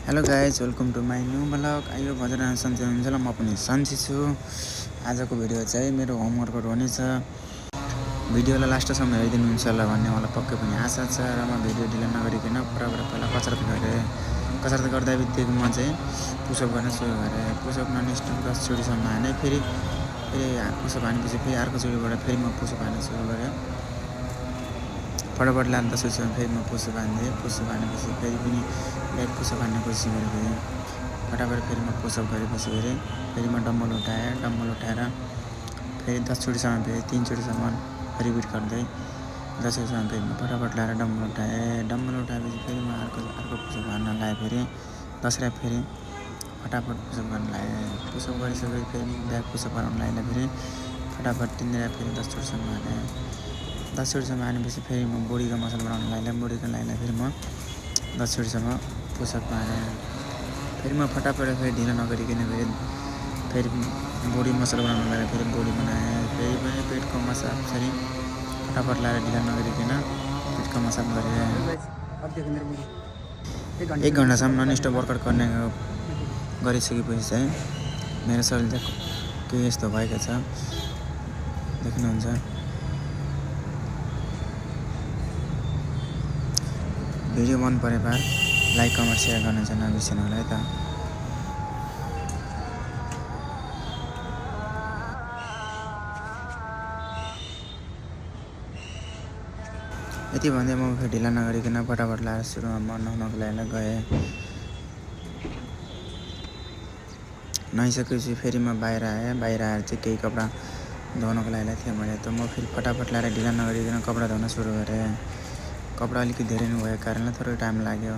Hello guys, welcome to my new blog. आयो भजन सन्चै हुनुहुन्छ ल। म पनि सन्चै छु। आजको भिडियो चाहिँ मेरो होमवर्कहरू हुनेछ। भिडियोलाई लास्टसम्म हेरिदिनुहुन्छ होला भन्ने मलाई पक्कै पनि आशा छ। र म भिडियो ढिला नगरिकन पुराबाट पहिला कसरत गरेँ। कसरत गर्दा बित्तिकै म चाहिँ पुसअप गर्न सुरु गरेँ। पुसअप ननस्टप 10 चोटिसम्म हाने, फेरि पुसअप हानेपछि फेरि अर्को चोटिबाट फेरि म पुसअप हान्न सुरु गरेँ। फटाफट लाएर 10 चोटिसम्म फेरि म पुसअप हान्दिएँ। पुसअप हानेपछि फेरि पनि लेग पुसअप हान्ने कोसिस गरेँ। फेरि फटाफट फेरि म पुसअप गरेपछि फेरि म डम्बल उठाएँ। डम्बल उठाएर फेरि 10 चोटिसम्म फेरि 3 चोटिसम्म रिपिट गर्दै 10 चोटिसम्म फेरि म फटाफट लाएर डम्बल उठाएँ। डम्बल उठाएपछि फेरि म अर्को पुसअप हान्न लगाएँ। फेरि 10 रेप फेरि फटाफट पुसअप गर्न लागेँ। पुसअप गरिसकेपछि फेरि ब्याक पुसअप गर्न लागेँ। फेरि फटाफट 3 रेप फेरि 10 चोटिसम्म हानेँ। 10 चोटिसम्म हानेपछि फेरि म बोडीको मसल बनाउन लागेँ। बोडीको लागि फेरि म 10 चोटिसम्म पुसअप हानेँ। फेरि म फटाफट फेरि ढिलो नगरिकन फेरि बोडी मसल बनाउन लागेँ। फेरि बोडी बनाएँ। फेरि पनि पेटको मसाज फेरि फटाफट लाएर ढिला नगरिकन पेटको मसाज गरेँ। 1 घन्टासम्म ननस्टप वर्कआउट गरिसकेपछि चाहिँ मेरो शरीर चाहिँ केही यस्तो भएको छ, देख्नुहुन्छ। भिडियो मन परे लाइक कमेन्ट सेयर गर्न चाहिँ नबिर्सनु होला है त। यति भन्दै म फेरि ढिला नगरिकन फटाफट लाएर सुरुमा म नुहाउनको लागि गएँ। नुहाइसकेपछि फेरि म बाहिर आएँ। बाहिर आएर चाहिँ केही कपडा धुनको लागि थियो मैले, त म फेरि फटाफट लाएर ढिला नगरिकन कपडा धुन सुरु गरेँ। कपडा अलिकति धेरै नै भएको कारणले थोरै टाइम लाग्यो।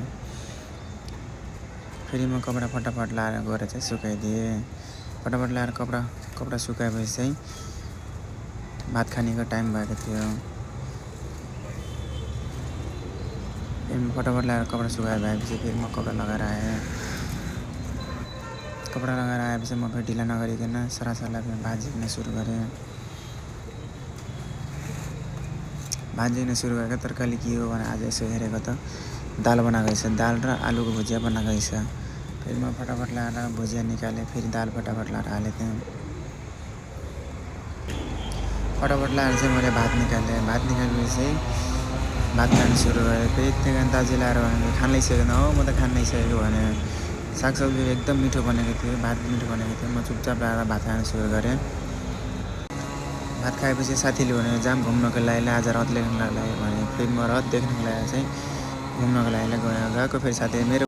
फेरि म कपडा फटाफट लाएर गएर चाहिँ सुकाइदिएँ। फटाफट लाएर कपडा सुकाएपछि चाहिँ भात खानेको टाइम भएको थियो। फेरि म फटाफट लाएर कपडा सुकाएर भएपछि फेरि म कपडा लगाएर आएँ। कपडा लगाएर आएपछि म फेरि ढिला नगरिकन सरासरलाई फेरि भात झिक्न सुरु गरेँ। भात झिक्न सुरु गरेको तरकारी के हो भने आज यसो हेरेको त दाल बनाएको रहेछ। दाल र आलुको भुजिया बनाएको रहेछ। फेरि म फटाफट लाएर भुजिया निकालेँ। फेरि दाल फटाफट लाएर हालेँ त्यहाँ। फटाफट लाएर चाहिँ मैले भात निकालेँ। भात निकालेपछि चाहिँ भात खान सुरु गरेँ। फेरि त्यहाँ दाजुले आएर भने खान लागिसकेन हो, म त खान लागिसकेको भने। सागसब्जी एकदम मिठो बनेको थियो, भात मिठो बनेको थियो। म चुपचाप लाएर भात खान सुरु गरेँ। भात खाएपछि साथीले भने जाम घुम्नको लागि आज रथ देख्नको लागि भने फेरि म रथ देख्नको लागि चाहिँ घुम्नको लागि गएको। फेरि साथी मेरो